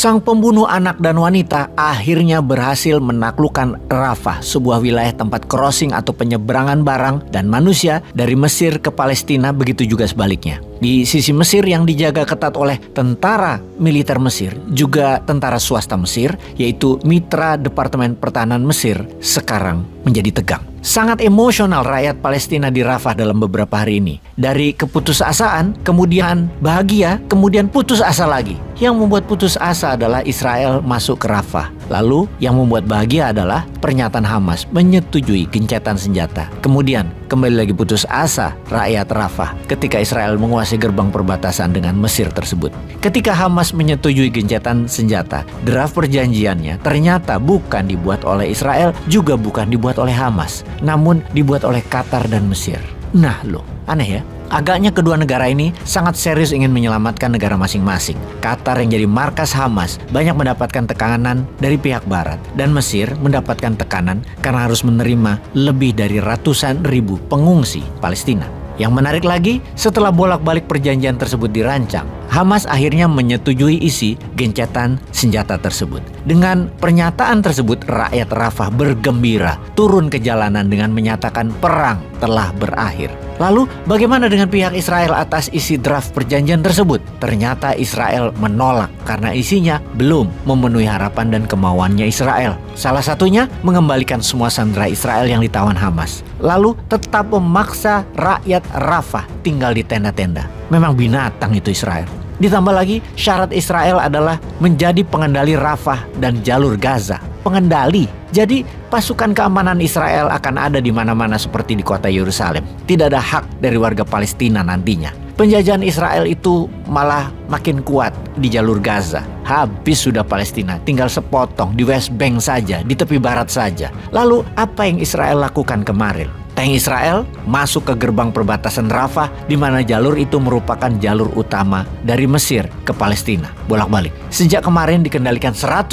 Sang pembunuh anak dan wanita akhirnya berhasil menaklukkan Rafah, sebuah wilayah tempat crossing atau penyeberangan barang dan manusia dari Mesir ke Palestina, begitu juga sebaliknya. Di sisi Mesir yang dijaga ketat oleh tentara militer Mesir, juga tentara swasta Mesir, yaitu Mitra Departemen Pertahanan Mesir, sekarang menjadi tegang. Sangat emosional rakyat Palestina di Rafah dalam beberapa hari ini. Dari keputusasaan, kemudian bahagia, kemudian putus asa lagi. Yang membuat putus asa adalah Israel masuk ke Rafah. Lalu yang membuat bahagia adalah pernyataan Hamas menyetujui gencatan senjata. Kemudian kembali lagi putus asa rakyat Rafah ketika Israel menguasai gerbang perbatasan dengan Mesir tersebut. Ketika Hamas menyetujui gencatan senjata, draft perjanjiannya ternyata bukan dibuat oleh Israel, juga bukan dibuat oleh Hamas, namun dibuat oleh Qatar dan Mesir. Nah loh, aneh ya? Agaknya kedua negara ini sangat serius ingin menyelamatkan negara masing-masing. Qatar yang jadi markas Hamas banyak mendapatkan tekanan dari pihak Barat, dan Mesir mendapatkan tekanan karena harus menerima lebih dari ratusan ribu pengungsi Palestina. Yang menarik lagi, setelah bolak-balik perjanjian tersebut dirancang, Hamas akhirnya menyetujui isi gencatan senjata tersebut. Dengan pernyataan tersebut, rakyat Rafah bergembira, turun ke jalanan dengan menyatakan perang telah berakhir. Lalu bagaimana dengan pihak Israel atas isi draft perjanjian tersebut? Ternyata Israel menolak karena isinya belum memenuhi harapan dan kemauannya Israel. Salah satunya mengembalikan semua sandera Israel yang ditawan Hamas. Lalu tetap memaksa rakyat Rafah tinggal di tenda-tenda. Memang binatang itu Israel. Ditambah lagi syarat Israel adalah menjadi pengendali Rafah dan jalur Gaza. Pengendali. Jadi pasukan keamanan Israel akan ada di mana-mana seperti di kota Yerusalem. Tidak ada hak dari warga Palestina nantinya. Penjajahan Israel itu malah makin kuat di jalur Gaza. Habis sudah Palestina, tinggal sepotong di West Bank saja, di tepi barat saja. Lalu apa yang Israel lakukan kemarin? Tank Israel masuk ke gerbang perbatasan Rafah, di mana jalur itu merupakan jalur utama dari Mesir ke Palestina, bolak-balik. Sejak kemarin dikendalikan 100%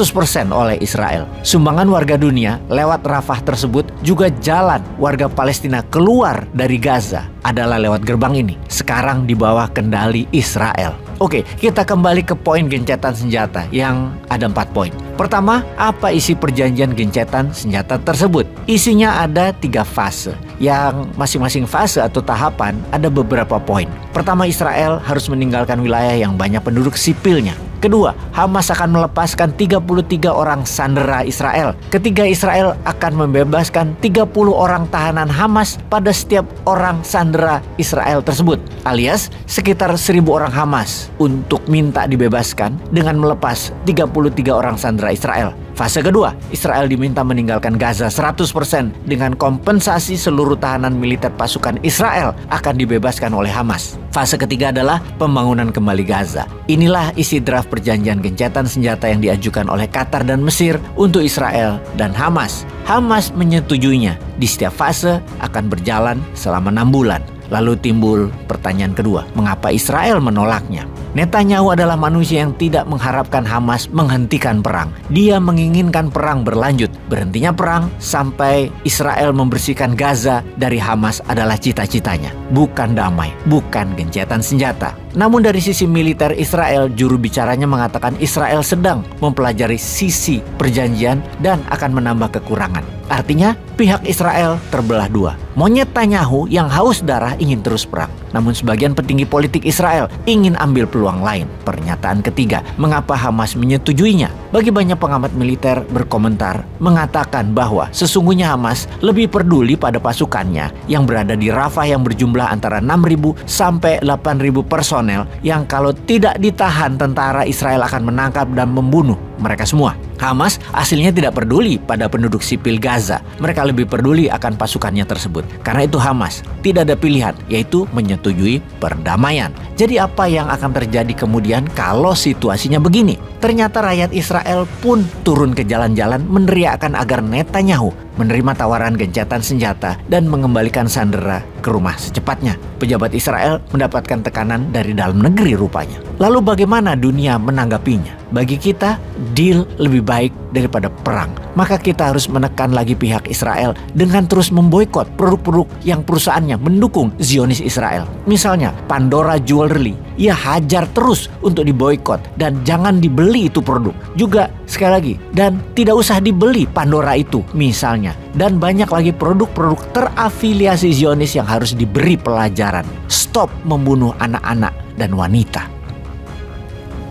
oleh Israel. Sumbangan warga dunia lewat Rafah tersebut, juga jalan warga Palestina keluar dari Gaza adalah lewat gerbang ini. Sekarang di bawah kendali Israel. Oke, kita kembali ke poin gencatan senjata yang ada 4 poin. Pertama, apa isi perjanjian gencatan senjata tersebut? Isinya ada 3 fase, yang masing-masing fase atau tahapan ada beberapa poin. Pertama, Israel harus meninggalkan wilayah yang banyak penduduk sipilnya. Kedua, Hamas akan melepaskan 33 orang sandera Israel. Ketiga, Israel akan membebaskan 30 orang tahanan Hamas pada setiap orang sandera Israel tersebut, alias sekitar 1.000 orang Hamas untuk minta dibebaskan dengan melepas 33 orang sandera Israel. Fase kedua, Israel diminta meninggalkan Gaza 100% dengan kompensasi seluruh tahanan militer pasukan Israel akan dibebaskan oleh Hamas. Fase ketiga adalah pembangunan kembali Gaza. Inilah isi draft perjanjian gencatan senjata yang diajukan oleh Qatar dan Mesir untuk Israel dan Hamas. Hamas menyetujuinya. Di setiap fase akan berjalan selama 6 bulan. Lalu timbul pertanyaan kedua, mengapa Israel menolaknya? Netanyahu adalah manusia yang tidak mengharapkan Hamas menghentikan perang. Dia menginginkan perang berlanjut. Berhentinya perang sampai Israel membersihkan Gaza dari Hamas adalah cita-citanya. Bukan damai, bukan gencatan senjata. Namun dari sisi militer Israel, juru bicaranya mengatakan Israel sedang mempelajari sisi perjanjian dan akan menambah kekurangan. Artinya pihak Israel terbelah dua. Monyet Netanyahu yang haus darah ingin terus perang. Namun sebagian petinggi politik Israel ingin ambil peluang lain. Pernyataan ketiga, mengapa Hamas menyetujuinya? Bagi banyak pengamat militer berkomentar mengatakan bahwa sesungguhnya Hamas lebih peduli pada pasukannya yang berada di Rafah yang berjumlah antara 6.000 sampai 8.000 personel yang kalau tidak ditahan tentara Israel akan menangkap dan membunuh mereka semua. Hamas aslinya tidak peduli pada penduduk sipil Gaza. Mereka lebih peduli akan pasukannya tersebut. Karena itu Hamas tidak ada pilihan, yaitu menyetujui perdamaian. Jadi apa yang akan terjadi kemudian kalau situasinya begini? Ternyata rakyat Israel pun turun ke jalan-jalan meneriakkan agar Netanyahu menerima tawaran gencatan senjata dan mengembalikan sandera ke rumah secepatnya. Pejabat Israel mendapatkan tekanan dari dalam negeri rupanya. Lalu bagaimana dunia menanggapinya? Bagi kita, deal lebih baik daripada perang. Maka kita harus menekan lagi pihak Israel dengan terus memboikot produk-produk yang perusahaannya mendukung Zionis Israel. Misalnya Pandora Jewelry, ia hajar terus untuk diboikot dan jangan dibeli itu produk. Juga sekali lagi, dan tidak usah dibeli Pandora itu misalnya. Dan banyak lagi produk-produk terafiliasi Zionis yang harus diberi pelajaran. Stop membunuh anak-anak dan wanita.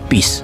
Peace.